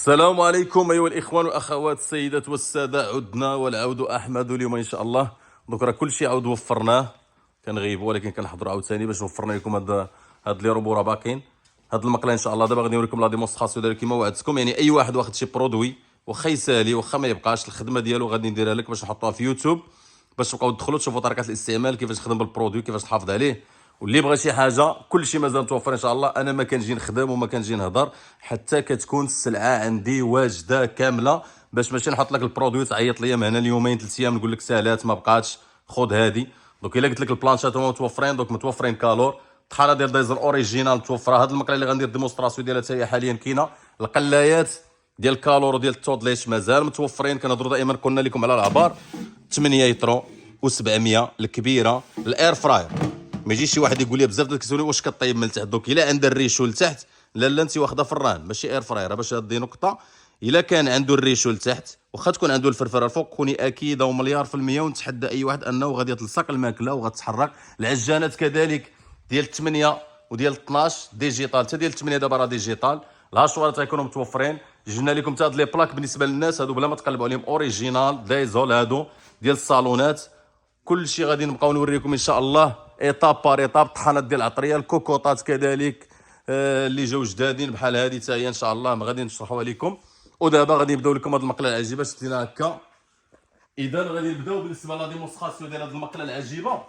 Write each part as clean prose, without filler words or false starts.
السلام عليكم أيها الإخوان والأخوات السيدات والسادة. عدنا والعود أحمد اليوم إن شاء الله. دوك راه كلشي عاود وفرناه، كنغيبوا ولكن كنحضروا عاوتاني باش وفرنا لكم هاد لي روبو راه باقيين. هاد المقله ان شاء الله دابا غادي نوريكم لا ديمونستراسيون ديال كيما وعدتكم. يعني اي واحد واخد شي برودوي واخا يسالي واخا ما يبقاش، الخدمه ديالو غادي نديرها لك باش نحطوها في يوتيوب باش تبقاو تدخلوا تشوفوا طريقه الاستعمال، كيفاش تخدم بالبرودوي، كيفاش تحافظ عليه. واللي بغى شي حاجه كلشي مازال متوفر ان شاء الله. انا ما كنجي نخدم وما كنجي نهضر حتى كتكون السلعه عندي واجده كامله، باش ماشي نحط لك البرودوي تعيط ليا من هنا اليومين 3 ايام نقول لك سالات ما بقاتش خذ هذه. دوك الا قلت لك البلانشات هما متوفرين، دوك متوفرين كالور طحاله ديال دايزر اوريجينال متوفره. هاد المقله اللي غندير ديمونستراسيون ديالها حتى هي حاليا كاينه. القلايات ديال كالور وديال التودليش مازال متوفرين. كنهضروا دائما قلنا لكم على العبار 8 يترو و700 الكبيره. الاير فراير ما يجيش شي واحد يقول لي بزاف ديال كيسولوني واش كطيب من تحت. دوك الا عندها الريشو لتحت، لا انت واخده فران ماشي اير فراير. باش هذه نقطه، الا كان عنده الريشو لتحت واخا تكون عنده الفرفره الفوق، كوني اكيده ومليار في المية ونتحدى اي واحد انه غادي تلصق الماكله وغتحرك. العجانات كذلك ديال 8 وديال 12 ديجيتال، حتى ديال 8 دابا راه ديجيتال. الهاشوارات غيكونوا متوفرين. جبنا لكم حتى هاد لي بلاك بالنسبه للناس هادو بلا ما تقلبوا عليهم، اوريجينال دايزول هادو ديال الصالونات. كل شيء غادي نبقاو نوريكم ان شاء الله ايطاب بار ايطاب. طحانات ديال العطريه، الكوكوطات كذلك اللي جاو جدادين بحال هذه حتى هي ان شاء الله غادي نشرحوها لكم. ودابا غادي نبداو لكم هذه المقله العجيبه شفتينا هكا. اذا غادي نبداو بالنسبه لا ديمونستراسيون ديال هذه المقله العجيبه.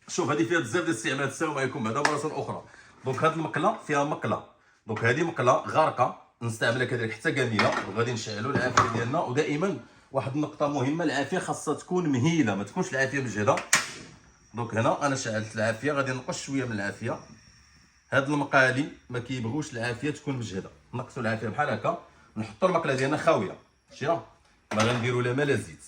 شوف هذه فيها بزاف ديال الاستعمالات. السلام عليكم. هذا مرة اخرى. دونك هذه المقله فيها مقله، دونك هذه مقله غارقه نستعملها كذلك حتى كامله. وغادي نشعلوا العافيه ديالنا. ودائما واحد النقطه مهمه، العافيه خاصها تكون مهيله، ما تكونش العافيه مجهده. دونك هنا انا شعلت العافيه، غادي نقص شويه من العافيه. هاد المقالي ما كيبغوش العافيه تكون مجهده، نقصوا العافيه بحال هكا. نحطوا المقله ديالنا خاويه شتيها، ما غنديروا لا ما لا زيت.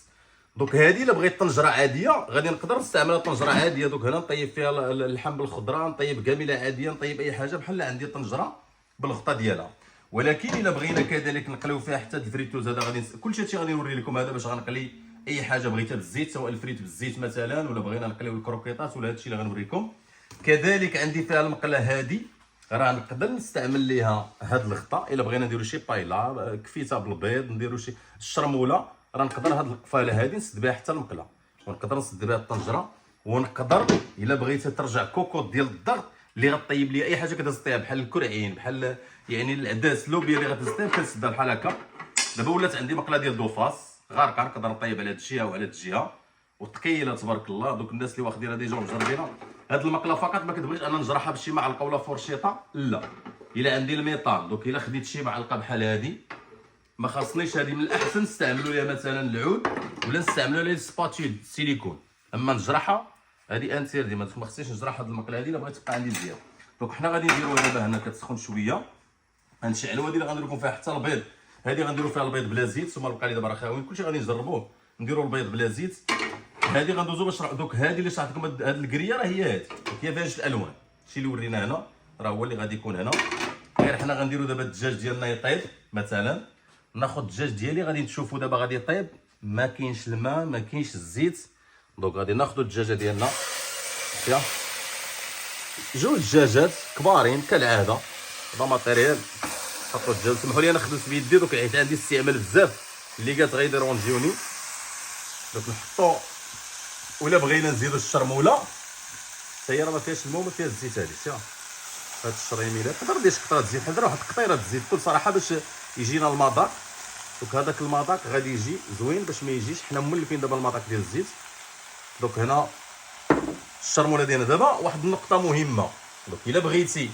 دوك هذه الا بغيت طنجره عاديه غادي نقدر نستعملها طنجره عاديه. دوك هنا نطيب فيها اللحم بالخضره، نطيب كامله عاديه، نطيب اي حاجه بحال عندي طنجره بالغطا ديالها. ولكن الا بغينا كذلك نقليو فيها حتى الفريتوز، هذا غادي كلشي هادشي غادي نوري لكم. هذا باش غنقلي اي حاجه بغيتها بالزيت، سواء الفريت بالزيت مثلا، ولا بغينا نقليو الكروكيطات، ولا هادشي اللي غنوريكم. كذلك عندي فيها المقله هذه راه نقدر نستعمل ليها هاد الغطاء. الا بغينا نديرو شي بايلا كفيته بالبيض، نديرو شي الشرموله، راه نقدر هاد القفاله هادي نسد بها حتى المقله، ونقدر نسد بها الطنجره. ونقدر الا بغيتي ترجع كوكوط ديال الضغط اللي غطيب لي اي حاجه كدهز طيها، بحال الكرعين، بحال يعني العداس اللوبيا اللي غتهز طيها كنسدها بحال هكا. دابا ولات عندي مقله ديال دوفاس غارقه، نقدر نطيب على هاد الجهه وعلى هاد الجهه وثقيله تبارك الله. دوك الناس اللي واخدينها ديجا ومجربينها. هاد المقله فقط ما كتبغيش انا نجرحها بشي معلقه ولا فرشيطه، لا. الا عندي الميطال، دوك الا خديت شي معلقه بحال هادي ما خاصنيش. هذه من الاحسن نستعملوا ليها مثلا العود، ولا نستعملوا ليها السباتيل السيليكون. اما نجرحها هذه انتيردي، ما خصنيش نجرح هذه المقله هذه الا بغيت تبقى عندي مزيان. دونك حنا غادي نديروها دابا هنا كتسخن شويه، غنشعلوا. هذه اللي غندير لكم فيها حتى البيض، هذه غنديروا فيها البيض بلا زيت. ثم بقى لي دابا راه خاويين كلشي غادي نجربوه، نديروا البيض بلا زيت. هذه غندوزو باش دوك هذه اللي شرحت لكم هذه الكريه راه هي هذه، هي فيها جوج الالوان. الشيء اللي ورينا هنا راه هو اللي غادي يكون هنا. غير حنا غنديروا دابا الدجاج ديالنا يطيب مثلا. ناخذ الدجاج ديالي غادي تشوفوا دابا غادي يطيب، ما كاينش الماء ما كاينش الزيت. دونك غادي ناخذوا الدجاجه ديالنا، يا جوج دجاجات كبارين كالعاده. هذا ماتيريال نحطوا الدجاج. سمحوا لي انا خدمت بيدي دوك حيت عندي استعمال بزاف اللي قالت غيديرونجيوني. دوك نحطوا، ولا بغينا نزيدوا الشرموله حتى هي راه ما فيهاش الماء وما فيهاش الزيت. هذه شتيها هاد الشريميله تقدر دير شي قطره زيت، حنا واحد قطيره زيت بكل صراحه باش يجينا المذاق. دوك هذاك المذاق غادي يجي زوين باش ما يجيش. حنا مولفين دابا المذاق ديال الزيت. دوك هنا الشرموله ديالنا. دابا واحد النقطه مهمه، دوك الا بغيتي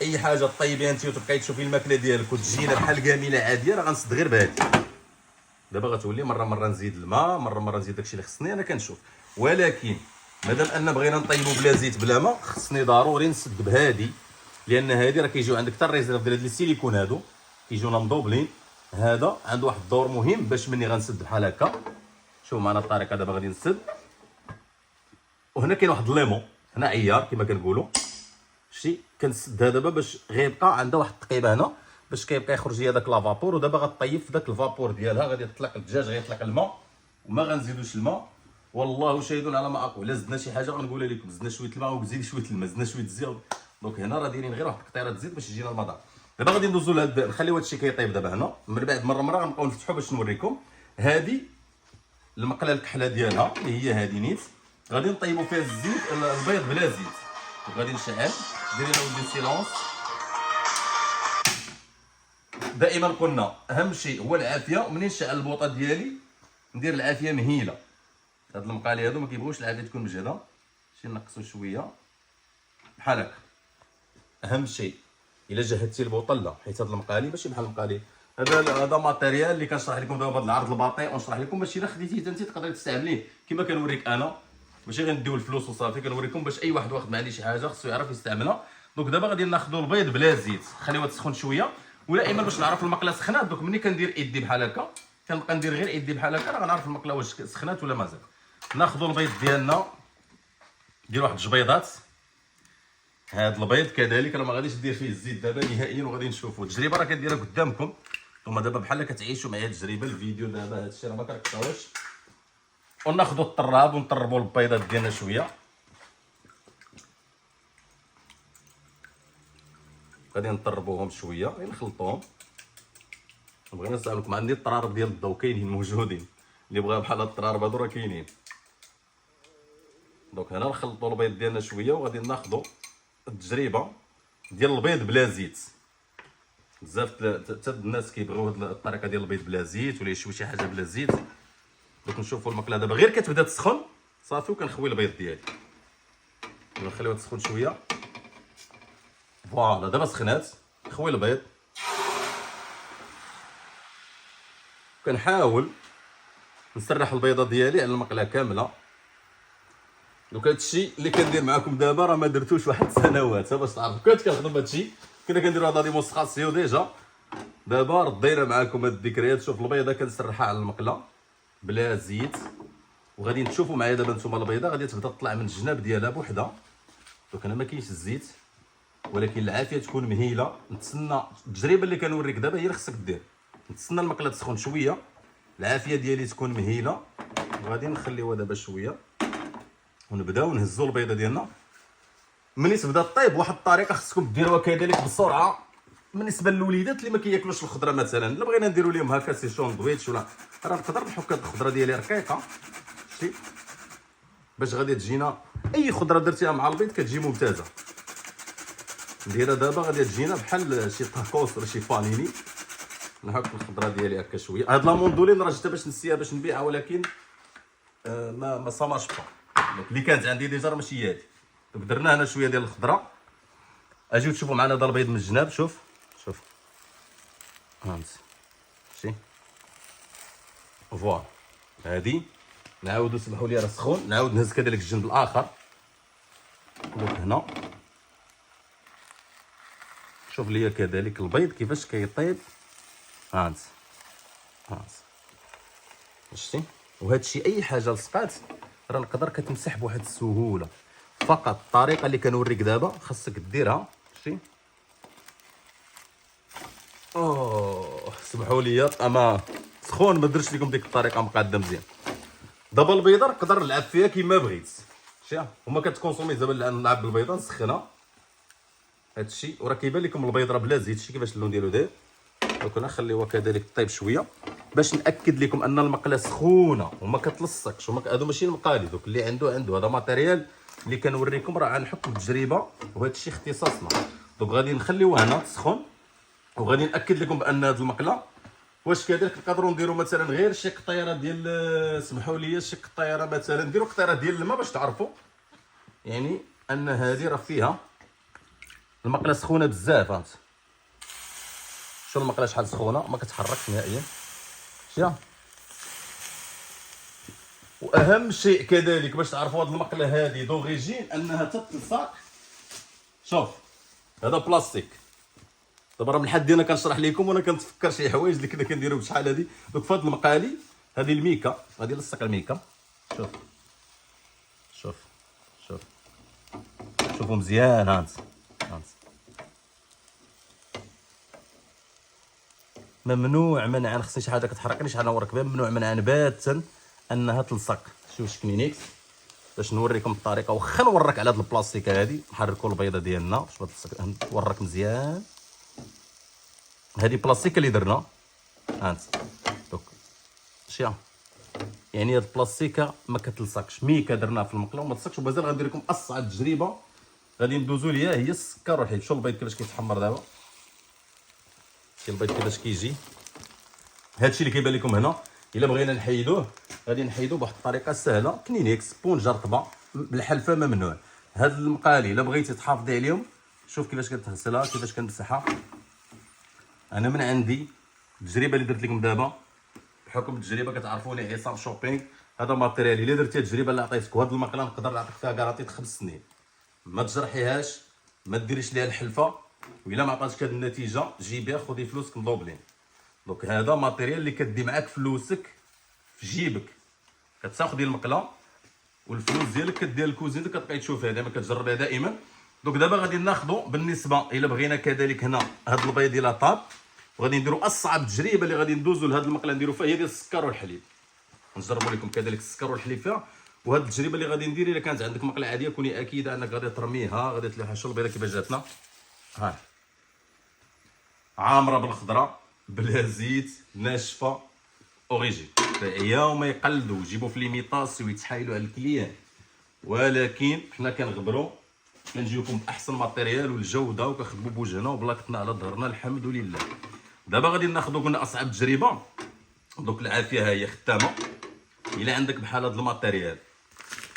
اي حاجه طيبيها انت وتبقاي تشوفي الماكله ديالك وتجينا بحال كامله عاديه، راه غنسد غير بهادي. دابا غتولي مره نزيد الماء، مره نزيد داكشي اللي خصني انا كنشوف. ولكن مادام ان بغينا نطيبوا بلا زيت بلا ماء، خصني ضروري نسد بهادي، لان هادي راه كيجيو عندك حتى الريزيرف ديال هاد السيليكون هادو كيجيونا مضوبلين. هذا عنده واحد الدور مهم باش مني غنسد بحال هكا. شوف معنا الطريقه. دابا غادي نسد، وهنا كاين واحد الليمون هنا عيار كما كنقولوا. شتي كنسدها دابا باش غيبقى عندها واحد التقيبه هنا باش كيبقى يخرج ليا داك لافابور. ودابا غطيب في داك الفابور ديالها، غادي يطلق الدجاج، غيطلق الماء وما غنزيدوش الماء. والله شاهد على ما اقول. الا زدنا شي حاجه غنقولها لكم، زدنا شويه الماء وزيد شويه الماء، زدنا شويه الزيت. دونك هنا راه دايرين غير واحد القطيره زيت باش يجينا المذاق. دابا غادي ندوزو لهاد، نخليو هادشي كيطيب دابا هنا، من بعد مره غنبقاو نفتحو باش نوريكم. هادي المقله الكحله ديالها اللي هي هادي نيت، غادي نطيبو فيها الزيت البيض بلا زيت. غادي نشعل، ديري لها ودي سيلونس. دائما قلنا اهم شيء هو العافيه، ومنين نشعل البوطه ديالي ندير العافيه مهيله. هاد المقالي هادو ما كيبغوش العافيه تكون مجهده، شي نقصو شويه بحال هكا. اهم شيء الا جهدتي البوطه لا، حيت هاد المقالي ماشي بحال المقالي هذا ماتيريال اللي كنشرح لكم دابا بهذا العرض البطيء، ونشرح لكم باش الا خديتيه انت تقدري تستعمليه كما كنوريك انا، ماشي غير نديو الفلوس وصافي. كنوريكم باش اي واحد واخد معاه شي حاجه خصو يعرف يستعملها. دونك دابا غادي ناخذوا البيض بلا زيت، خليوها تسخن شويه، ولا اما باش نعرف المقله سخنات. دوك ملي كندير يدي بحال هكا، كنبقى ندير غير يدي بحال هكا، راه غنعرف المقله واش سخنات ولا مازال. ناخذوا البيض ديالنا، ندير واحد جبيضات. هاد البيض كذلك راه ما غاديش دير فيه الزيت دابا نهائيا، وغادي نشوفوا التجربه راه كديرها قدامكم. نتوما دابا بحال كتعيشوا معايا التجربه، الفيديو دابا هادشي راه ما كنقطعوش. وناخذوا الطراب ونطربوا البيضات ديالنا شويه. غادي نطربوهم شويه، نخلطوهم. بغينا نسالكم، عندي الطرارب ديال الضو كاينين موجودين، اللي بغا بحال هاد الطرارب هادو راه كاينين. دونك هنا نخلطوا البيض ديالنا شويه، وغادي ناخذوا التجربه ديال البيض بلا زيت. بزاف حتى الناس كيبغيو هاد الطريقه ديال البيض بلا زيت، ولا يشوي شي حاجه بلا زيت. دونك نشوفوا المقله دابا غير كتبدا تسخن صافي، وكنخوي البيض ديالي، نخليوها تسخن شويه. فوالا دابا سخنات، نخوي البيض. كنحاول نسرح البيضه ديالي على المقله كامله. دوك هادشي اللي كندير معكم دابا راه ما درتوش واحد سنوات، باش تعرفوا كنت كنخدم هادشي، كنا كنديروا هاد ديمونستراسيون ديجا. دابا ردينا معكم هاد الذكريات. شوف البيضه كنسرحها على المقله بلا زيت، وغادي تشوفوا معايا دابا نتوما البيضه غادي تبدا تطلع من الجناب ديالها بوحدها. دوك هنا ما كاينش الزيت، ولكن العافيه تكون مهيله. نتسنى التجربه اللي كنوريك دابا هي اللي خصك دير. نتسنى المقله تسخن شويه، العافيه ديالي تكون مهيله، وغادي نخليوها دابا شويه، ونبداو نهزوا البيضه ديالنا. ملي تبدا طيب واحد الطريقه خصكم ديروها كذلك بسرعه بالنسبه للوليدات اللي ما كياكلوش الخضره. مثلا الا بغينا نديروا لهم هكا سي شوندويتش، ولا راه نقدر نحك هاد الخضره ديالي رقيقه، شتي باش غادي تجينا اي خضره درتيها مع البيض كتجي ممتازه. نديرها دابا غادي تجينا بحال شي طاكوس ولا شي بانيني. نحك الخضره ديالي هكا شويه. هاد لا موندولين راه جبتها باش نسيها باش نبيعها، ولكن ما صاماش با اللي كانت عندي ديجا، راه ماشي هي هادي. درنا هنا شويه ديال الخضره. اجيو تشوفوا معنا هذا البيض من الجناب. شوف هانت شتي، فوالا هادي. نعاودو سمحوا لي راه سخون، نعاود نهز كذلك الجنب الاخر. دوك هنا شوف ليا كذلك البيض كيفاش كيطيب. هانت شتي. وهذا الشيء اي حاجه لصقات راه نقدر كتمسح بواحد السهوله. فقط الطريقه اللي كنوريك دابا خاصك ديرها. شتي، سمحوا لي اما سخون ما درتش لكم ديك الطريقه مقاده مزيان. دابا البيضه نقدر نلعب فيها كيما بغيت. شتي وما كتكونسومي دابا نلعب بالبيضه نسخنها. هادشي وراه كيبان لكم البيض راه بلا زيت. شتي كيفاش اللون ديالو داير. دونك نخليوها كذلك طيب شويه باش ناكد لكم ان المقله سخونه وما كتلصقش. هادو ماشي المقالي، دوك اللي عنده هذا ماتيريال اللي كنوريكم راه عن حكم التجربه، وهذا الشيء اختصاصنا. دونك غادي نخليوها هنا تسخن، وغادي ناكد لكم بان هذه المقله واش كذلك نقدروا نديروا مثلا غير شي قطيره ديال، سمحوا لي شي قطيره مثلا نديروا قطيره ديال الماء باش تعرفوا يعني ان هذه راه فيها المقله سخونه بزاف. هانت شوف المقله شحال سخونه ما كتحركش نهائيا. شتي. واهم شيء كذلك باش تعرفوا هذه المقله هذه دوريجين انها تتلصق. شوف هذا بلاستيك. دابا راه من حد انا كنشرح لكم وانا كنتفكر شي حوايج اللي كنا كنديروا بشحال هذه. دوك في هذه المقالي هذه الميكا غادي نلصق الميكا. شوفوا مزيان. هانت ممنوع منعا، خصني شي حاجه كتحركني شحال نورك بها، ممنوع منعا باتا انها تلصق. شوف شكمينيكس باش نوريكم الطريقه. واخا نورك على هاد البلاستيك هادي نحركوا البيضه ديالنا باش ما تلصق. نورك مزيان. هذه بلاستيك اللي درنا هانت دوك شيا، يعني هاد البلاستيكه ما كتلصقش، ميكا درناها في المقله وما تلصقش. ومازال غندير لكم اصعب تجربه غادي ندوزو ليها، هي السكر والحليب. شوف البيض كيفاش كيتحمر دابا، شوف البيض كيفاش كيجي. هادشي اللي كيبان لكم هنا الا بغينا نحيدوه غادي نحيدوه بواحد الطريقه سهله، كنينيكس سبونجه رطبه بالحلفه ممنوع. هاد المقالي الا بغيتي تحافظي عليهم شوف كيفاش كتغسلها، كيفاش كنمسحها. انا من عندي التجربه اللي درت لكم دابا بحكم التجربه كتعرفوني عصام شوبينغ، هذا ماتيريال الا درتي التجربه اللي عطيتك وهاد المقله نقدر نعطيك فيها كاراتيت 5 سنين. ما تجرحيهاش، ما ديريش ليها الحلفه، والا ما عطاتك هاد النتيجه جيبيها خذي فلوسك مضوبلين. دونك هذا ماتيريال اللي كدي معاك فلوسك في جيبك، كتاخدي المقله والفلوس ديالك كديها لكوزينتك كتبقاي تشوفها دائما كتجربها دائما. دونك دابا غادي ناخذوا بالنسبه الا بغينا كذلك هنا هاد البيض ديال طاب، وغادي نديروا اصعب تجربه اللي غادي ندوزوا لهاد المقله نديروا فيها هي ديال السكر والحليب. نجربوا لكم كذلك السكر والحليب فيها. وهاد التجربه اللي غادي ندير الا كانت عندك مقله عاديه كوني اكيده انك غادي ترميها، غادي تلوحها. شوف البيضه كيفاش جاتنا، ها عامره بالخضره بلا زيت ناشفه اوريجين. يوم يقلدوا يجيبوا في ليميطاسيون ويتحايلوا على الكليان، ولكن حنا كنغبروا كنجيوكم باحسن ماتيريال والجوده وكنخدموا بوجهنا وبلاكتنا على ظهرنا الحمد لله. دابا غادي ناخذوا قلنا اصعب تجربه. دوك العافيه ها هي خدامه. الا عندك بحال هذا الماتيريال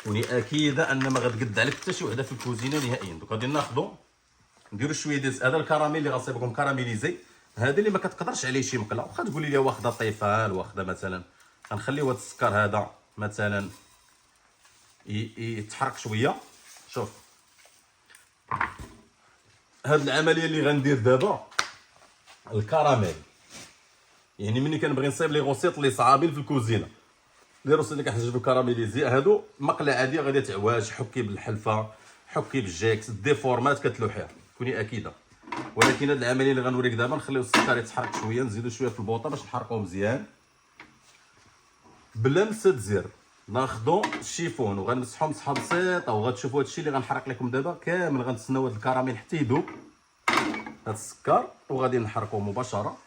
كوني اكيده ان ما غتقد عليك حتى شي وحده في الكوزينه نهائيا. دوك غادي ناخذوا نديروا شويه ديال هذا الكراميل اللي غنصيبكم كراميليزي، هذا اللي ما كتقدرش عليه شي مقله. واخا تقولي لي واخده طيفال واخده مثلا، غنخليو هذا السكر هذا مثلا يتحرك شويه. شوف هاد العمليه اللي غندير دابا الكراميل، يعني ملي كنبغي نصايب لي غوسيط اللي صعابين في الكوزينه، لي روسيط اللي كنحتاجو كراميليزي هادو مقله عاديه غادي تعواج، حكي بالحلفه حكي بالجيكس ديفورمات كتلوحيها كوني اكيده. ولكن هاد العمليه اللي غنوريك دابا نخليو السكر يتحرك شويه، نزيدو شويه في البوطه باش نحرقوه مزيان بلمسه زر. ناخذوا الشيفون وغنمسحو مسحه بسيطه، وغتشوفوا هادشي اللي غنحرق لكم دابا كامل. غنتسناو هاد الكراميل حتى يذوب هاد السكر وغادي نحرقوه مباشره.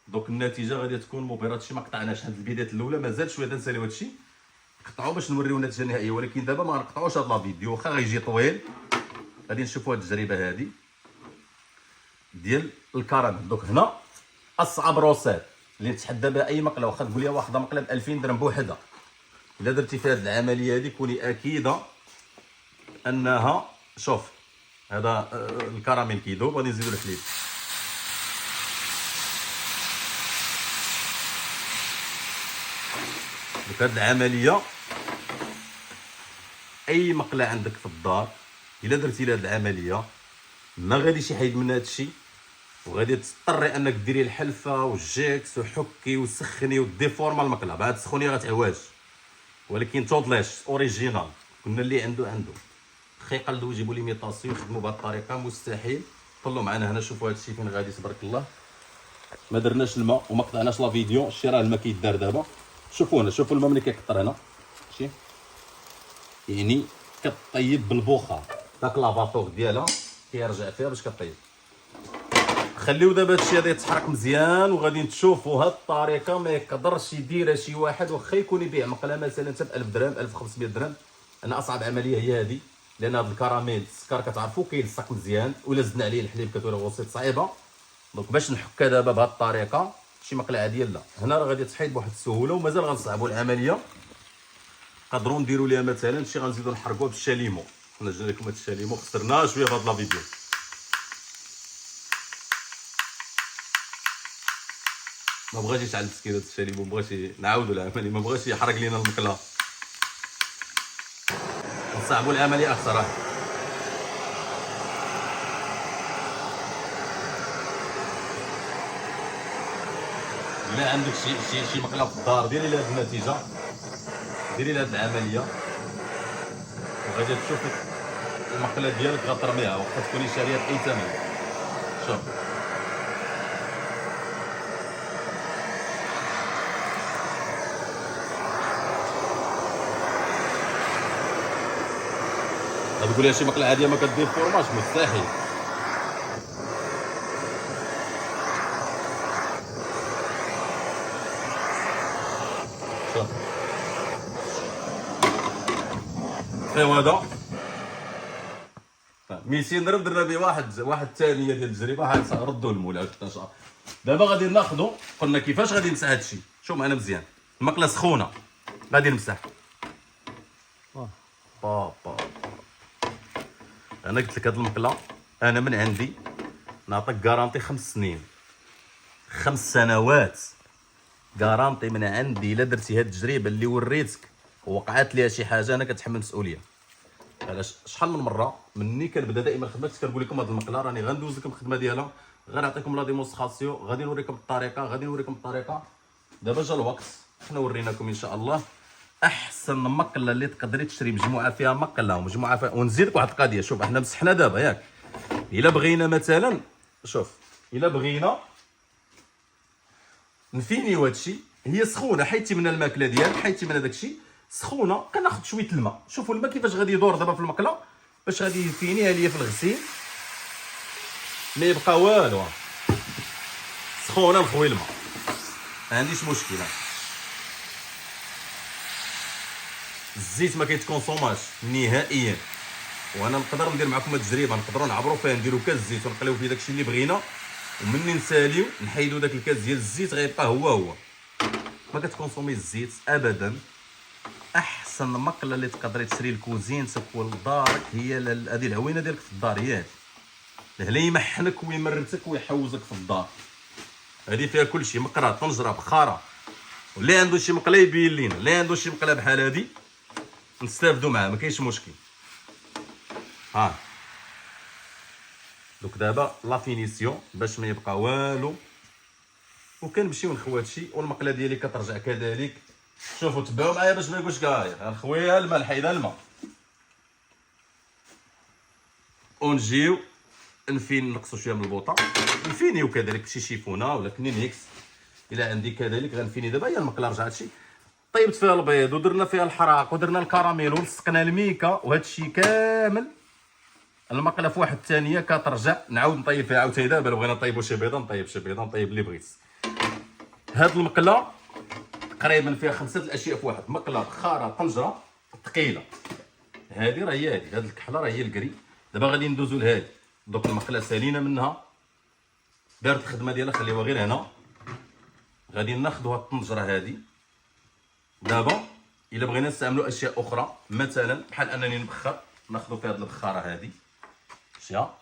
دوك النتيجه غادي تكون مبهره. هادشي ما قطعناش، هاد البدايات الاولى مازال شويه نساليو هادشي نقطعو باش نوريو النتيجه النهائيه، ولكن دابا ما غنقطعوش هاد لا فيديو واخا غيجي طويل. غادي نشوفوا هاد التجربه هادي ديال الكراميل. دوك هنا اصعب روسيت اللي نتحدى بها اي مقله، واخا تقول لي واخده مقله ب 2000 درهم بوحده، الا درتي في هاد العمليه هادي كوني اكيده انها شوف هذا الكراميل كيذوب. غادي نزيدو الحليب. دوك هاد العمليه اي مقله عندك في الدار الا درتي لها هاد العمليه ما غاديش يحيد من هادشي، وغادي تضطري انك ديري الحلفه والجيكس وحكي وسخني وديفورما المقله. بعد السخونيه غتعواج، ولكن توطلاش اوريجينال. قلنا اللي عنده خي يقلدوا يجيبوا ليميطاسيون يخدموا بهذه الطريقه مستحيل. طلوا معنا هنا شوفوا هادشي فين غادي تبارك الله. ما درناش الماء وما قطعناش لا فيديو، شتي راه الماء كيدار دابا. شوفوا هنا، شوفوا الماء ملي كيقطر هنا شتي، يعني كطيب بالبخار داك لافاتور ديالها كيرجع فيها باش كطيب. خليو دابا هادشي هذا يتحرك مزيان وغادي تشوفوا هاد الطريقه ما يقدرش يديرها شي واحد واخا يكون يبيع مقله مثلا حتى ب 1000 درهم 1500 درهم. انا اصعب عمليه هي هذه، لان هاد الكراميل السكر كتعرفوا كيلصق مزيان ولا زدنا عليه الحليب كتولي غوسيط صعيبه. دونك باش نحكها دابا بهاد الطريقه شي مقله عاديه لا، هنا راه غادي تحيد بواحد السهوله ومازال غنصعبوا العمليه. نقدروا نديروا ليها مثلا شي غنزيدوا نحرقوها بالشاليمو. انا جبنا لكم هاد الشاليمو خسرناه شويه في هاد لا فيديو. ما بغاش يتعلم تسكير هاد الشاليمو، ما بغاش نعاودوا العمليه، ما بغاش يحرق لينا المقله. نصعبوا العمليه اكثر. الا عندك شي مقله في الدار ديري لها هاد النتيجه، ديري لها هاد العمليه وغادي تشوفي المقله ديالك غترميها واخا تكوني شاريها باي ثمن. شوف غتقولي شي مقله عاديه ما كدير فورماج، مستحيل. نبقيو هذا 200 درهم درنا به واحد الثانيه ديال التجربه. ردوا المول عاود ان شاء الله. دابا غادي ناخذوا، قلنا كيفاش غادي نمسح هذا الشيء. شوف معنا مزيان، المقله سخونه غادي نمسح. بابا انا قلت لك هاد المقله انا من عندي نعطيك كارانتي 5 سنين، 5 سنوات كارانتي من عندي. الا درتي هاد التجربه اللي وريتك ووقعت ليها شي حاجه انا كنتحمل مسؤوليه. علاش شحال من مره مني كنبدا دائما خدمتي كنقول لكم هاد المقله راني غندوز لكم الخدمه ديالها، غير نعطيكم لا ديمونستراسيون، غادي نوريكم الطريقه. دابا جا الوقت حنا وريناكم ان شاء الله احسن مقله اللي تقدري تشري مجموعه فيها مقله ومجموعه فيها. ونزيدك واحد القضيه، شوف احنا مسحنا دابا ياك، الا بغينا مثلا شوف الا بغينا نفينيو هادشي، هي سخونه حيتي من الماكله ديالك، حيتي من هذاك الشيء سخونه، كناخذ شويه الماء. شوفوا الماء كيفاش غادي يدور دابا في المقله باش غادي يفينيها ليا في الغسيل، ما يبقى والو. سخونه نخوي الماء ما عنديش مشكله. الزيت ما كيتكونسوماش نهائيا، وانا نقدر ندير معكم التجربه، نقدروا نعبروا فيها، نديروا كاس زيت ونقليو فيه داكشي اللي بغينا، ومني نساليو نحيدوا داك الكاس ديال الزيت غيبقى هو ما كتكونسومي الزيت ابدا. احسن مقله اللي تقدري تشري لكوزينتك ولدارك هي هذه العوينه ديالك في الدار، ياك اللي يمحنك ويمرتك ويحوزك في الدار. هذه فيها كلشي، مقره، طنجره، بخاره. واللي عنده شي مقله يبين لينا، اللي عنده شي مقله بحال هذه نستافدوا معاه، ما كاينش مشكل. دوك دابا لا فينيسيون باش ما يبقى والو، وكنمشيو نخوي هادشي. والمقله ديالي كترجع كذلك. شوفوا تبعوا معايا باش ما يقولش كاع نخويها الماء، نحيدها الماء، ونجيو نقصوا شويه من البوطه، نفينيو كذلك شي شيفونه ولا كنينيكس الا عندي كذلك غنفيني. دابا هي المقله رجعت شي، طيبت فيها البيض ودرنا فيها الحراق ودرنا الكراميل ولصقنا الميكا وهادشي كامل. المقله في واحد الثانيه كترجع نعاود نطيب فيها عاوتاني. دابا بغينا نطيبوا شي بيضه نطيب شي بيضه، نطيب اللي بغيت. هاد المقله تقريبا فيها 5 الاشياء في واحد، مقله، بخاره، طنجره ثقيله. هادي راه هي هاد الكحله راه هي الكري. دابا غادي ندوزو لهادي. دوك المقله سالينا منها، دارت الخدمه ديالها، خليوها غير هنا. غادي ناخذوا هاد الطنجره هادي. دابا الا بغينا نستعملوا اشياء اخرى مثلا بحال انني نبخر، ناخذوا في هاد البخاره هادي شتيها،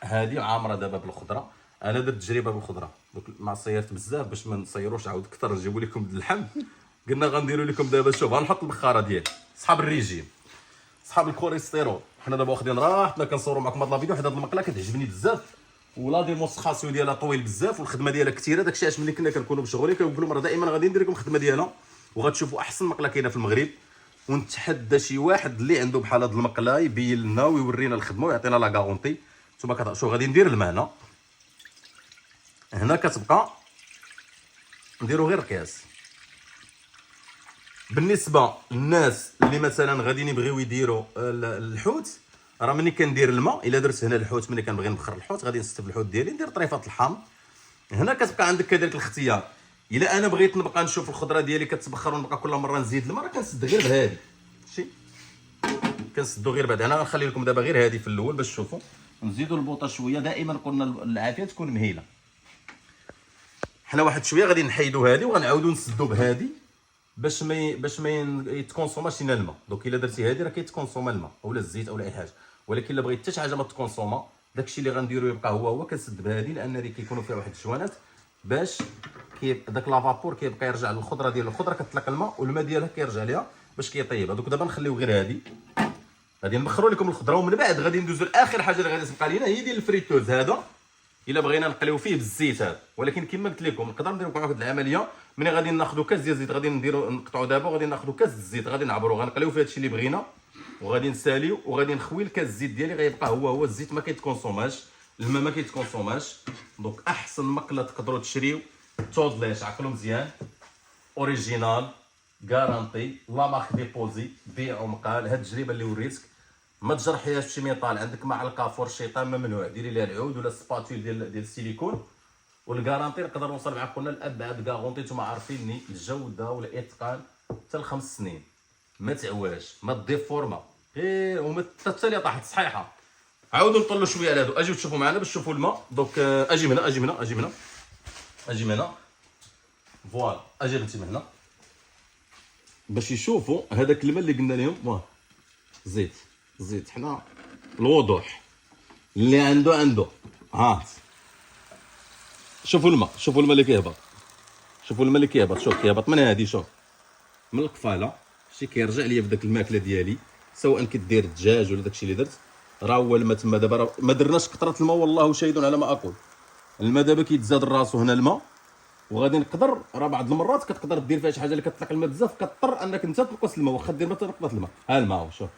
هادي عامره دابا بالخضره. انا درت تجربه بالخضره، دوك ما صيرت بزاف باش ما نصيروش عاود كثر نجيبوا لكم اللحم. قلنا غنديروا لكم دابا. شوف غنحط البخاره ديالي، صحاب الريجيم، صحاب الكوليسترول، حنا دابا واخدين راحتنا كنصوروا معكم هاد الفيديو. حيت هاد المقله كتعجبني بزاف، ولا ديمونستراسيون ديالها طويل بزاف، والخدمه ديالها كثيره. داكشي علاش ملي كنا كنكونوا مشغولين كنقولوا راه دائما غادي ندير لكم الخدمه ديالها، وغتشوفوا احسن مقله كاينه في المغرب. ونتحدى شي واحد اللي عنده بحال هاد المقله يبين لنا ويورينا الخدمه ويعطينا لا كارونتي. نتوما كتعرفوا غادي ندير الماء هنا كتبقى نديرو غير قياس. بالنسبه للناس اللي مثلا غاديين يبغيو يديروا الحوت، راه ملي كندير الماء، الا درت هنا الحوت ملي كنبغي نبخر الحوت غادي نستف الحوت ديالي ندير طريفات الحامض. هنا كتبقى عندك كذلك الاختيار. الا انا بغيت نبقى نشوف الخضره ديالي كتبخر ونبقى كل مره نزيد الماء، راه كنسد غير بهادي شتي، كنسدو غير بعد. انا غنخلي لكم دابا غير هادي في الاول باش تشوفوا. نزيدوا البوطه شويه، دائما قلنا العافيه تكون مهيله. حنا واحد شويه غادي نحيدوا هادي وغنعاودوا نسدوا بهادي باش ما يتكونسوماش لينا الماء. دوك الا درتي هادي راه كيتكونسوما الماء اولا الزيت اولا اي حاجه، ولكن الا بغيت حتى شي حاجه ما تكونسوما داكشي اللي غنديرو يبقى هو كنسد بهادي، لان هادي كيكونوا فيها واحد الشوانات باش داك لافابور كيبقى يرجع للخضره ديال الخضره، كتطلق الماء والماء ديالها كيرجع ليها باش كيطيبها. دوك دابا نخليو غير هادي، غادي نبخروا لكم الخضره، ومن بعد غادي ندوزو لاخر حاجه اللي غادي تبقى لينا هي ديال الفريتوز. هذا الا بغينا نقليو فيه بالزيت هذا، ولكن كما قلت لكم نقدر ندير لكم واحد العمليه. ملي غادي ناخذوا كاس ديال الزيت غادي نديروا نقطعوا دابا، وغادي ناخذوا كاس الزيت غادي نعبروا غنقليو فيه هادشي اللي بغينا، وغادي نساليو وغادي نخوي الكاس الزيت ديالي غيبقى هو الزيت ما كيتكونسوماش، الماء ما كيتكونسوماش. دونك احسن مقله تقدروا تشريو تودليش، عقلوا مزيان، اوريجينال، غارانتي، لا مارك ديبوزي، بيع ومقال. هاد التجربه اللي وريتك ما تجرحيهاش بشي ميطال، عندك مع الكافور الشيطان ممنوع، ديري ليها العود ولا السباتول ديال السيليكون. والكارانتي نقدر نوصل معكم للابعد كارونتي، نتوما عارفيني الجوده والاتقان حتى ل5 سنين. ما تعواش ما ديفورما غير وما حتى طاحت صحيحه. عاودوا نطلوا شويه على هادو، اجيو تشوفوا معنا باش تشوفوا الماء. دونك اجي من هنا اجي من هنا اجي من هنا اجي من هنا فوالا، اجي بنتي من هنا باش يشوفوا هذاك الماء اللي قلنا لهم. واه زيت حنا الوضوح اللي عنده هات. شوفوا الماء اللي كيهبط، شوفوا الماء اللي كيهبط. شوف كيهبط من هادي، شوف من القفاله شي كيرجع ليا في داك الماكله ديالي، سواء كدير الدجاج ولا داكشي اللي درت. راه هو الماء تما دابا ما درناش قطره الماء، والله شاهد على ما اقول. الماء دابا كيتزاد راسو هنا الماء، وغادي نقدر راه بعض المرات كتقدر دير فيها شي حاجه اللي كتطلق الماء بزاف، كضطر انك انت تنقص الماء، واخا دير مثلا نقطه الماء. ها الماء هو، شوف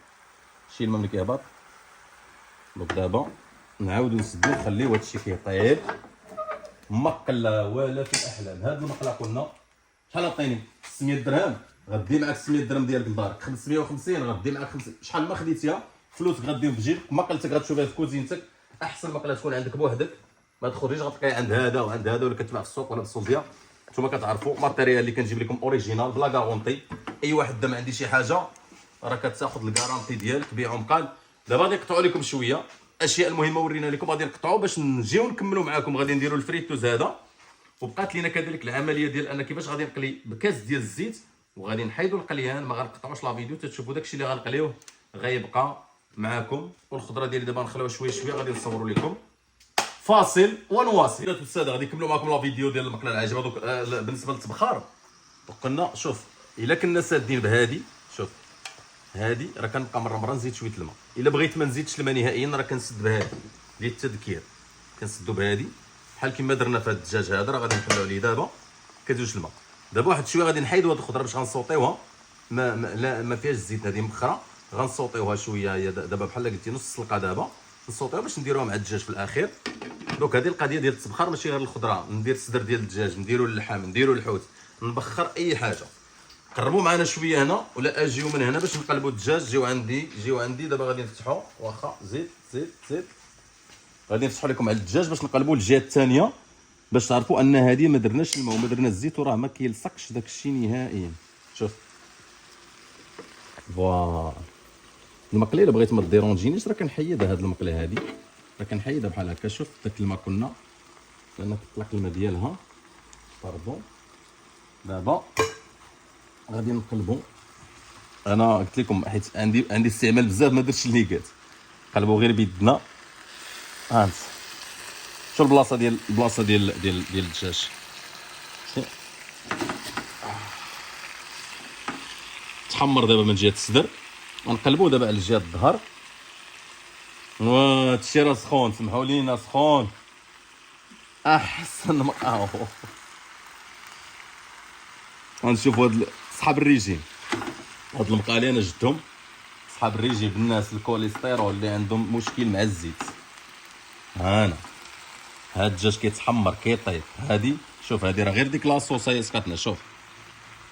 شي الماء ملي كيهبط. دونك دابا نعاودو نسدو نخليو هادشي كيطيب. مقله ولا في الاحلام. هاد المقله قلنا شحال عطيني 600 درهم، غدي معاك 600 درهم ديالك لدارك. 550 غدي معاك 50. شحال ما خديتيها فلوسك غديهم في جيبك. مقلتك غتشوفها في كوزينتك. احسن مقله تكون عندك بوحدك، ما تخرجيش غتلقاي عند هذا وعند هذا ولا كتباع في السوق ولا بالسونديه. نتوما كتعرفوا ماتيريال اللي كنجيب لكم اوريجينال بلا غارونتي. اي واحد دا ما عندي شي حاجه راه كتاخذ الكارونتي ديالك بيعهم قال. دابا غادي نقطعوا لكم شويه الاشياء المهمه ورينا لكم، غادي نقطعوا باش نجيو نكملوا معاكم. غادي نديروا الفريتوز هذا، وبقات لينا كذلك العمليه ديال انا كيفاش غادي نقلي بكاس ديال الزيت، وغادي نحيدوا القليان. ما غنقطعوش لا فيديو تتشوفوا داكشي اللي غنقليوه غيبقى معاكم. والخضره ديالي دابا نخليوها شويه شويه، غادي نصوروا لكم فاصل ونواصل. السادة والساده غادي نكملوا معكم لا فيديو ديال المقله العاجبه. دوك بالنسبه للتبخار قلنا شوف الا كنا سادين بهادي، شوف هادي راه كنبقى مره نزيد شويه الماء. الا بغيت ما نزيدش الماء نهائيا راه كنسد بهادي ديال التذكير، كنسدو بهادي بحال كما درنا في هاد الدجاج هذا. راه غادي نخليو عليه دابا كتزوج الماء. دابا واحد شويه غادي نحيدوا هاد الخضره باش غنصوطيوها. ما فيهاش الزيت، هذه مبخره غنصوطيوها شويه. هي دابا بحال قلتي نص سلقه دابا نصوطيوها باش نديروها مع الدجاج في الاخير. دونك هذه القضيه ديال التبخير ماشي غير الخضره. ندير الصدر ديال الدجاج، نديرو اللحم، نديرو الحوت، نبخر اي حاجه. قربوا معنا شويه هنا ولا اجيو من هنا باش نقلبوا الدجاج. جيو عندي دابا غادي نفتحوا. واخا زيد غادي نفتحوا لكم على الدجاج باش نقلبوا الجهه الثانيه، باش تعرفوا ان هذه ما درناش الماء وما درنا الزيت، وراه ما كيلصقش داك الشيء نهائيا. شوف فوالا المقله الا بغيت ما ديرونجينيش راه كنحيدها. هاد المقله هادي راه كنحيدها بحال هكا. شوف داك الماء كنا لان كتطلق الماء ديالها. باردون دابا غادي نقلبوا. انا قلت لكم حيت عندي استعمال بزاف ما درتش الليكات. قلبوا غير بيدنا. هانت شو البلاصه ديال الدجاج تحمر دابا من جهه الصدر، ونقلبوا دابا على جهه الظهر. وهادشي راه سخون، سمحوا لينا سخون. احسن ما غنشوفوا هاد صحاب الريجيم. هاد المقالي انا جدهم صحاب الريجيم، الناس الكوليسترول اللي عندهم مشكل مع الزيت. هانا هاد الدجاج كيتحمر كيطيب. هادي شوف هادي راه غير ديك لاصوص هي سقطنا. شوف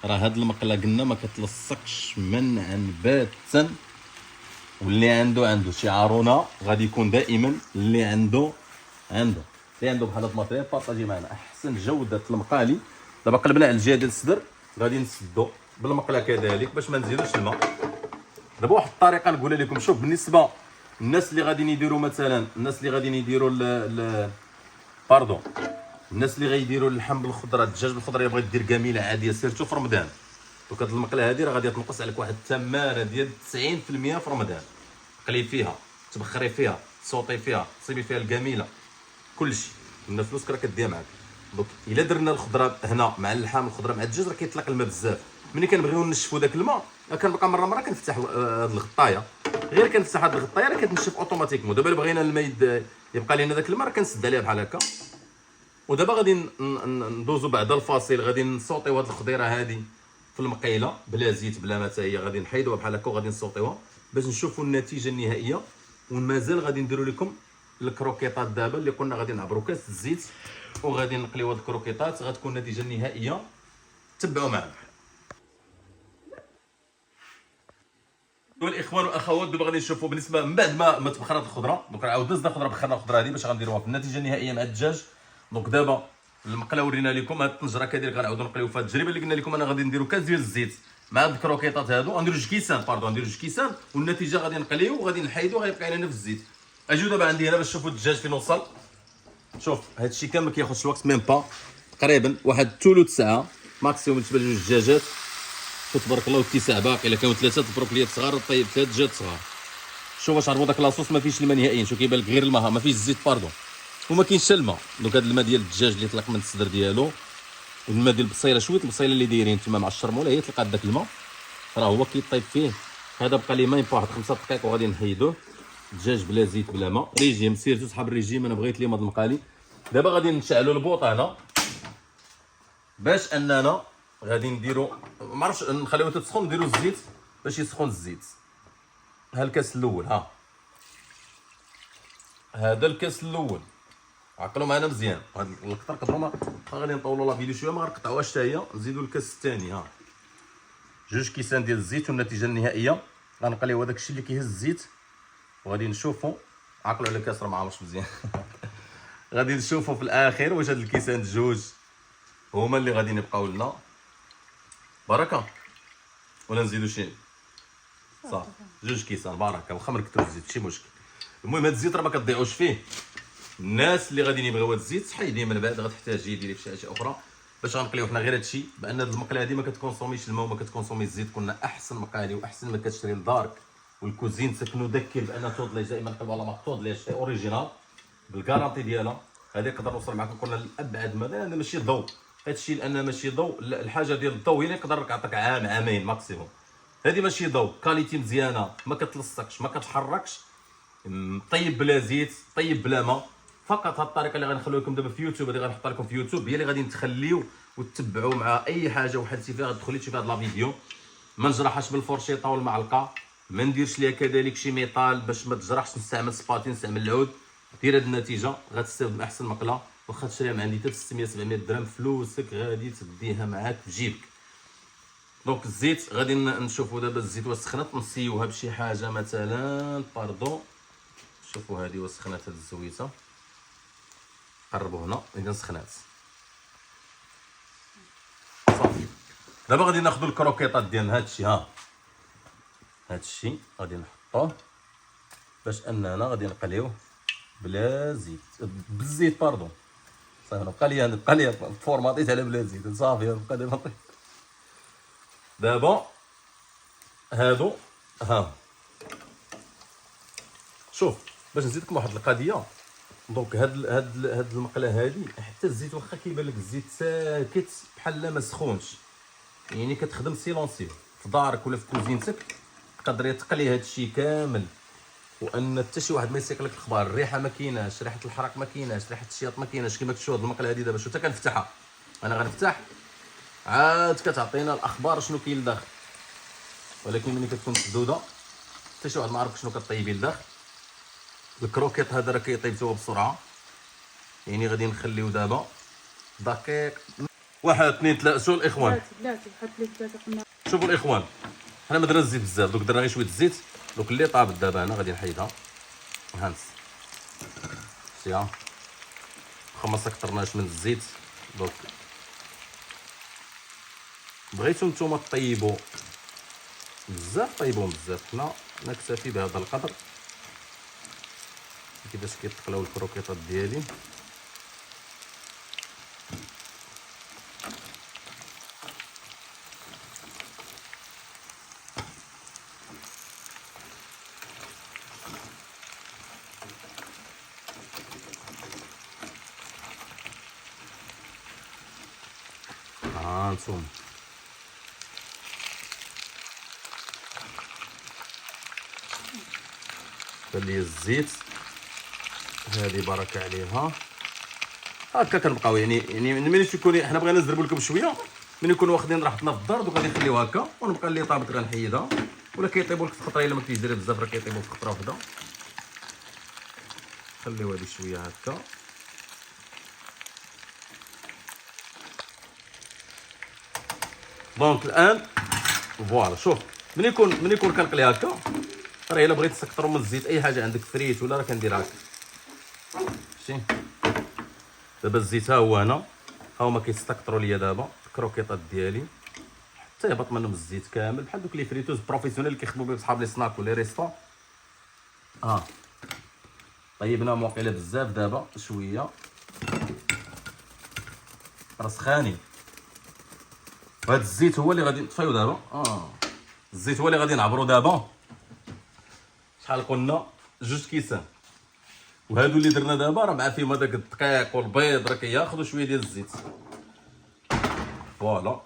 راه هاد المقله قلنا ما كتلصقش منعا باتا. واللي عنده شعارنا غادي يكون دائما اللي عنده بحال هاد الماتريال بارطاجي معنا احسن جوده المقالي. دابا قلبنا على الجهه ديال الصدر، غادي نسدو بالمقله كذلك باش ما نزيدوش الماء. دابا واحد الطريقه نقولها لكم. شوف بالنسبه الناس اللي غادي يديروا مثلا الناس اللي غادي يديروا باردون الناس اللي غيديروا اللحم بالخضره، الدجاج بالخضره، اللي بغات دير كاميله عاديه سيرتو في رمضان. دونك هاد المقله هادي راه غادي تنقص عليك واحد التماره ديال 90% في رمضان. قلي فيها، تبخري فيها، تصوطي فيها، تصيبي فيها الكاميله، كلشي من فلوسك راه كديها معاك. دونك الا درنا الخضره هنا مع اللحم، الخضره مع الدجاج، راه كيطلق الماء بزاف. ملي كنبغيو نشفوا داك الماء كنبقى مره كنفتح هاد الغطايه. غير كنفتح هاد الغطايه راه كتنشف اوتوماتيكمون. دابا الا بغينا الماء يبقى لينا داك الماء راه كنسد عليها بحال هكا. ودابا غادي ندوزو بعد الفاصل. غادي نصوطيو هاد الخضيره هادي في المقيله بلا زيت بلا ما حتى هي. غادي نحيدوها بحال هكا وغادي نصوطيوها باش نشوفوا النتيجه النهائيه. ومازال غادي نديروا لكم الكروكيطات دابا اللي قلنا غادي نعبروا كاس الزيت وغادي نقليو هاد الكروكيطات. غتكون النتيجه النهائيه، تبعوا معنا. والاخوان والاخوات دابا غادي نشوفوا بالنسبه من بعد ما تبخرات الخضره. دونك عاودنا زدنا الخضره، بخرنا الخضره هذه باش غنديروها في النتيجه النهائيه مع الدجاج. دونك دابا المقله ورينا لكم. هاد الطنجره كذلك غنعاودوا نقليو فيها. التجربه اللي قلنا لكم انا غادي نديروا كاس ديال الزيت مع هاد الكروكيطات هادو غنديرو جوج كيسان غنديرو جوج كيسان، والنتيجه غادي نقليو وغادي نحيدو وغيبقى لنا في الزيت. اجيو دابا عندي هنا باش تشوفوا الدجاج فين وصل. شوف هادشي كامل ما كياخذش الوقت ميم با، تقريبا واحد ثلث ساعه ماكسيموم بالنسبه لجوج دجاجات. شوف تبارك الله الاتساع باقي، الا كانوا ثلاثه البروكليات صغار طيب ثلاث دجاجات صغار. شوف واش عرفوا داك لاصوص ما فيهش الماء نهائيا، شوف كيبان لك غير الماء ما فيش الزيت وما كاينش حتى الماء. دونك هذا الماء ديال الدجاج اللي طلق من الصدر ديالو والماء ديال البصيله، شويه البصيله اللي دايرين تما مع الشرموله هي تلقات داك الماء راه هو كيطيب فيه. هذا بقى لي ماين واحد 5 دقائق وغادي نحيدوه. دجاج بلا زيت بلا ماء، ريجيم سيرتو صحاب الريجيم، انا بغيت لي ماض المقالي. دابا غادي نشعلوا البوطانه باش اننا غادي نديرو ما عرفتش نخليوها تسخن نديرو الزيت باش يسخن الزيت. ها الكاس الاول، هذا الكاس الاول عقلوا معنا مزيان. هاد الكثر قدروا ما غادي نطولوا لا فيديو شويه ما غنقطعوهاش حتى هي. نزيدوا الكاس الثاني، جوج كيسان ديال الزيت، والنتيجه النهائيه غنقليو هذاك الشيء اللي كيهز الزيت وغادي نشوفوا. عقلوا على الكاس راه ما عامرش مزيان غادي نشوفوا في الاخير واش هاد الكيسان جوج هما اللي غادي يبقاو لنا بركه ولا نزيدوا شي. صافي جوج كيسان بركه، واخا مركتو الزيت ماشي مشكل. المهم هاد الزيت راه ما كتضيعوش فيه. الناس اللي غاديين يبغيو هاد الزيت حيديه من بعد غتحتاجيه ديريه في شي حاجه اخرى باش غنقليو حنا غير هادشي. بان هاد المقله هادي ما كتكونسوميش الماء وما كتكونسومي الزيت. كنا احسن مقالي واحسن ما كتشري لدارك والكوزين تكنذكر بان تودلي دائما قبل ما تودليش اوريجينال بالكارانتي ديالها. هذه نقدر نوصل معكم كنا لابعد مدى. هذا ماشي ضوء هادشي، لان ماشي ضوء. الحاجه ديال الضوء هي اللي يقدر يعطيك عام عامين ماكسيموم. هذه ماشي ضوء، كاليتي مزيانه ما كتلصقش ما كتحركش، طيب بلا زيت طيب بلا ماء. فقط هاد الطريقه اللي غنخليو لكم دابا في يوتيوب، اللي غنحطها لكم في يوتيوب، هي اللي غادي تخليو وتتبعوا مع اي حاجه وحلتي فيها غتدخلي تشوفي هاد لا فيديو. ما نجرحهاش بالفرشيطه والمعلقه، ما نديرش ليها كذلك شي ميطال باش ما تجرحش. نستعمل سباتين نستعمل العود. دير هاد النتيجه غتستافد احسن مقله. واخا تشريها من عندي حتى ب 600 700 درهم فلوسك غادي تديها معاك في جيبك. دونك الزيت غادي نشوفوا دابا الزيت واش سخنت. نسيوها بشي حاجه مثلا باردون. شوفوا هذه واش سخنات هاد الزويته. قربوا هنا اذا سخنات صافي. دابا غادي ناخذوا الكروكيطات ديالنا. هادشي غادي نحطوه باش اننا غادي نقليوه بلا زيت بالزيت باردون. صافي بقى لي فورماطيت على بلا زيت صافي. بقى دابا هادو شوف باش نزيد لكم واحد القضيه. دونك هاد المقله هادي حتى الزيت واخا كيبان لك الزيت ساكت بحال ما سخونش، يعني كتخدم سيلونسيو في دارك ولا في كوزينتك. تقدري تقلي هادشي كامل وان حتى شي واحد ما يسيق لك الخبار. الريحه ما كايناش، ريحه الحرق ما كايناش، ريحه الشياط ما كايناش. كما كتشوفوا هاد المقله هادي دابا شو حتى كنفتحها انا غنفتح عاد كتعطينا الاخبار شنو كاين لداخل. ولكن ملي كتكون مسدوده حتى شي واحد ما عارف شنو كطيبي لداخل. الكروكيط هذا راه كيطيب توا بسرعه، يعني غادي نخليو دابا دقيق. واحد اثنين ثلاثه. شوفوا الاخوان، شوفوا الاخوان، حنا ما درنا الزيت بزاف. دوك درنا غير شويه الزيت. دوك اللي طابت دابا انا غادي نحيدها. هانس شتيها واخا ما سكترناش من الزيت. دوك بغيتو نتوما طيبوا بزاف طيبوا بزاف، حنا نكتفي بهذا القدر. كيفاش كيتقلاو الكروكيطات ديالي. هانتوما خلي الزيت هذه بركه عليها. هكا كنبقاو يعني ملي تكون حنا بغينا نزربوا لكم شويه ملي نكونوا واخدين راحتنا في الدار. دوك غادي نخليوها هكا ونبقى اللي طابت غنحيدها. ولا كيطيبوا لك في خطره الا ما كنتيش دايره بزاف راه كيطيبوا في خطره وحده. خليو هذه شويه هكا. دونك الان فوالا شوف ملي يكون كنقلي هكا راه الا بغيت تسكترو من الزيت اي حاجه عندك فريت ولا راه كندير هكا. شتي دابا الزيت ها هو هنا ها هما كيستكتروا ليا دابا الكروكيطات ديالي. تهبط منهم الزيت كامل بحال دوك لي فريتوز بروفيسيونيل اللي كيخدموا بهم صحاب لي سناك ولي ريستون. طيبناهم واقيلا بزاف. دابا شويه راه سخانين، وهذا الزيت هو اللي غادي نطفيو دابا. الزيت هو اللي غادي نعبرو دابا. شحال قلنا؟ 2 كيسان. وهادو اللي درنا دابا راه مع فيهم هذاك الدقيق والبيض راه كياخذوا شويه ديال الزيت. فوالا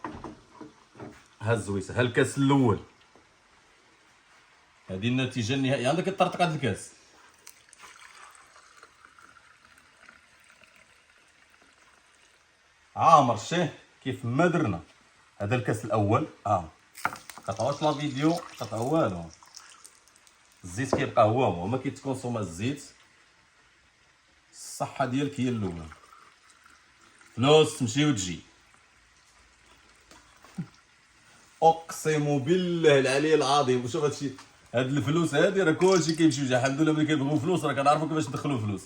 ها الزويسه، ها الكاس الاول، هذه النتيجه النهائيه. عندك يطرطق هذا الكاس. عامر شيه كيف ما درنا. هذا الكاس الاول. قطعوش لا فيديو، قطعوا والو. الزيت كيبقى هو ما كيتكونسوما الزيت. الصحه ديالك هي الاولى. فلوس تمشي وتجي. اقسم بالله العلي العظيم. وشوف هادشي، هاد الفلوس هادي راه كلشي كيمشي وجا. الحمد لله ملي كيبغيو فلوس راه كنعرفوا كيفاش ندخلوا فلوس.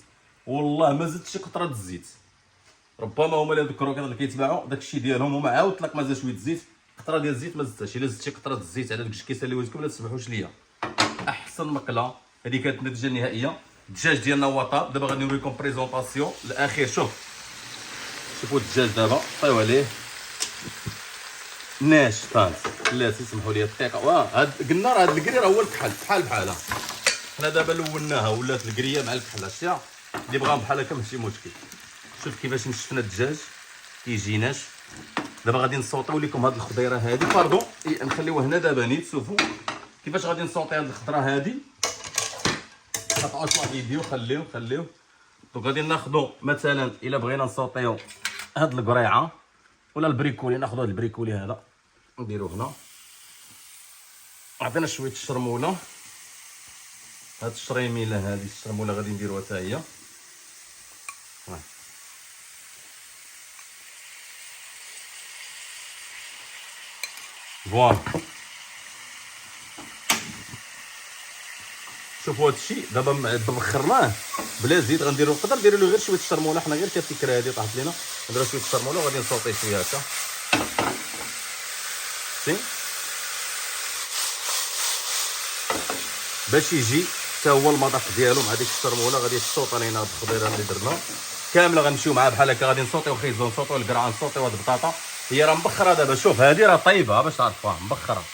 والله ما زدت شي قطره الزيت. ربما هما اللي هذوك الكروكات اللي كيتباعوا داكشي ديالهم هما عاود طلق ما زاد شويه الزيت. قطره ديال الزيت ما زدتهاش. الا زدت شي قطره الزيت على دوك الكيسه اللي وريتكم لا تسمحوش ليا. احسن مقله. هذه كانت النتيجه النهائيه. الدجاج ديالنا هو طاب. دابا غادي نوريكم بريزونطاسيون الاخير. شوفوا الدجاج دابا طيو عليه ناشف. لا تسمحوا لي الدقيقه. هاد قلنا راه هاد الكري هو الكحل بحال حنا دابا لوناها ولات الكريه مع الكحل. عرفتي اللي بغاهم بحال هكا ماشي مشكل. شوف كيفاش نشفنا الدجاج كيجي ناشف. دابا غادي نصوطيو لكم هاد الخضيره هادي. باردون نخليوها هنا دابا نيت. شوفوا كيفاش غادي نصوطي هاد الخضره هادي. قطعوش لا فيديو، خليوه. دونك غادي ناخذوا مثلا الا بغينا نصوطيو هاد القريعه ولا البريكولي، ناخذ هاد البريكولي هذا نديروه هنا. عطينا شويه الشرموله. هاد الشريميله هادي الشرموله غادي نديروها حتى هي. فوالا شوفوا هادشي دابا بخرناه بلا زيت. غنديرو نقدر نديرو له غير شويه الشرموله. حنا غير كفكره هادي طاحت لينا. نديرو شويه الشرموله وغادي نصوطي شويه هكا. باش يجي حتى هو المذاق ديالو مع ديك الشرموله. غادي تصوط علينا هاد الخضيره اللي درنا كامله. غنمشيو معاها بحال هكا. غادي نصوطيو خيزو، نصوطيو القرعه، نصوطيو هاد البطاطا. هي راه مبخره دابا. شوف هادي راه طيبه باش تعرفوها مبخره.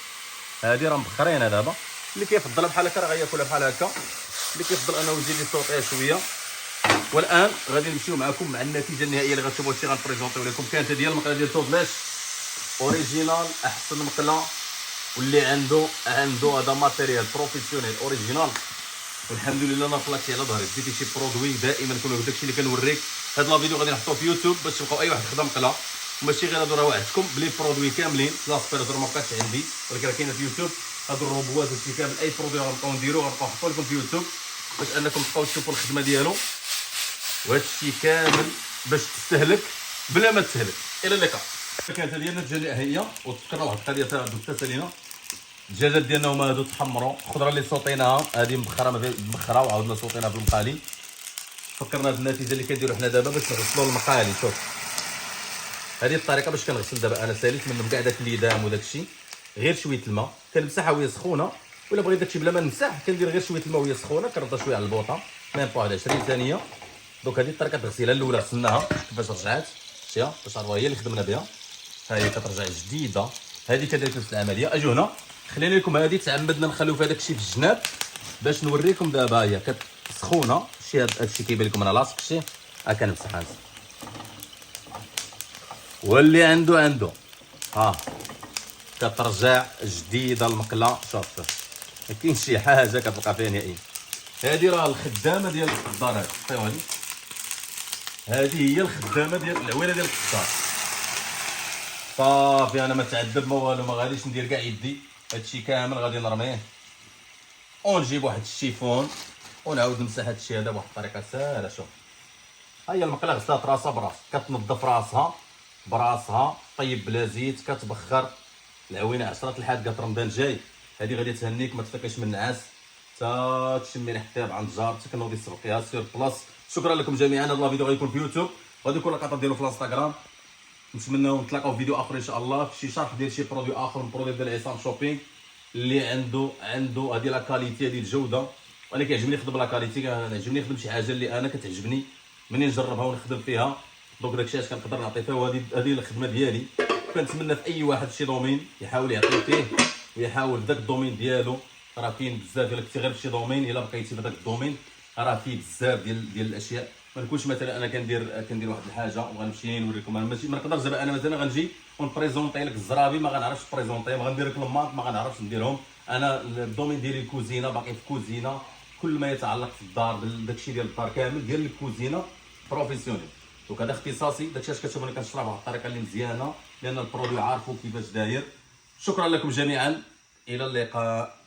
هادي راه مبخرينها دابا. اللي كيفضلها بحال هكا راه غياكلها بحال هكا. اللي كيفضل انه يزيد يصوطيها شويه. والان غادي نمشيو معكم مع النتيجه النهائيه اللي غتشوفوا. هادشي غنبريزونطيو لكم. كانت هذه المقله ديال توبلاش اوريجينال، احسن مقله. واللي عنده هذا ماتيريال بروفيسيونيل اوريجينال. والحمد لله انا طلعت على ظهري. بديتي شي برودوي دائما كنقول داكشي اللي كنوريك. هاد لا فيديو غادي نحطوه في يوتيوب باش تلقاو اي واحد خدام مقله. ماشي غير هادو، راه وعدتكم بلي برودوي كاملين. لاسبيراتور ما بقاتش عندي ولكن راه كاينه في يوتيوب. هادو الروبوات هادشي كامل اي برودوي غنبقاو نديرو غنبقاو نحطو لكم في يوتيوب باش انكم تبقاو تشوفوا الخدمه ديالو. وهادشي كامل باش تستهلك بلا ما تستهلك. الى اللقاء. كانت هذه النتيجه النهائيه. وتذكروا واحد القضيه تاع دوك التسالينا. الدجاجات ديالنا هما هادو تحمروا. الخضره اللي صوطيناها هذه مبخره وعاودنا صوطيناها في المقالي. فكرنا بالنتيجه اللي كنديرو حنا دابا باش نغسلوا المقالي. شوف هذه الطريقه باش كنغسل دابا. انا ساليت منهم كاع داك الليدام وداك الشيء. غير شويه الماء كنمسحها وهي سخونه. ولا بغيت داكشي بلا ما نمسح كندير غير شويه الماء وهي سخونه. كنرد شويه على البوطه ميم با 20 ثانيه. دونك هذه الطريقه الغسيله الاولى غسلناها. كيفاش رجعات شتيها باش تعرفوا هي اللي خدمنا بها. ها هي كترجع جديده. هذه كذلك نفس العمليه. اجوا هنا خلينا لكم هذه تعمدنا نخليو فيها داكشي في الجناب باش نوريكم. دابا هي كتسخونه. شي هادشي كيبان لكم راه لاصق. شتي ها كنمسحها. واللي عنده كترجع جديده المقله. شوف ما كاينش شي حاجه كتبقى فيها نهائيا. هذه راه الخدامه ديال الخضار. هذه هي الخدامه ديال العوينه ديال الخضار. صافي انا ما تعذب ما والو. ما غاديش ندير كاع يدي. هادشي كامل غادي نرميه ونجيب واحد الشيفون ونعاود نمسح هادشي هذا بواحد الطريقه ساهله. شوف ها هي المقله غسلات راسها براس. كتنظف راسها براسها. طيب بلا زيت. كتبخر العوينه 10 الحاد رمضان جاي. هذه غادي تهنيك ما تفكش من النعاس حتى تشمي ريحه الطياب عند جارتك. كنوضي تسبقيها سير بلاص. شكرا لكم جميعا. هذا الفيديو غيكون في يوتيوب. غادي يكون القطع ديالو في الانستغرام. نتمناو نتلاقاو في فيديو اخر ان شاء الله في شي شرح ديال شي برودوي اخر من برودوي ديال عصام شوبينغ اللي عنده هذه لا كاليتي، هذه الجوده. وانا كيعجبني نخدم لا كاليتي، كنعجبني نخدم شي حاجه اللي انا كتعجبني منين نجربها ونخدم فيها. دونك داكشي علاش كنقدر نعطي فيها، وهذه الخدمه ديالي. كنتمنى في اي واحد شي دومين يحاول يعطي فيه ويحاول في داك الدومين ديالو. راه كاين بزاف، الا كنتي غير في شي دومين الا بقيتي في داك الدومين راه فيه بزاف ديال الاشياء. ما نكونش مثلا انا كندير واحد الحاجه وغنمشي نوريكم. انا ماشي ما نقدرش دابا انا مثلا غنجي ونبريزونطي لك الزرابي ما غنعرفش بريزونطي، ما غندير لك الماط ما غنعرفش نديرهم. انا الدومين ديالي الكوزينه، باقي في كوزينه، كل ما يتعلق في الدار داكشي ديال الدار كامل ديال الكوزينه بروفيسيونيل. دونك هذا اختصاصي، داكشي علاش كتشوفوني كنشرح بواحد الطريقه اللي مزيانه، لان البرودوي عارفو كيفاش داير. شكرا لكم جميعا، الى اللقاء.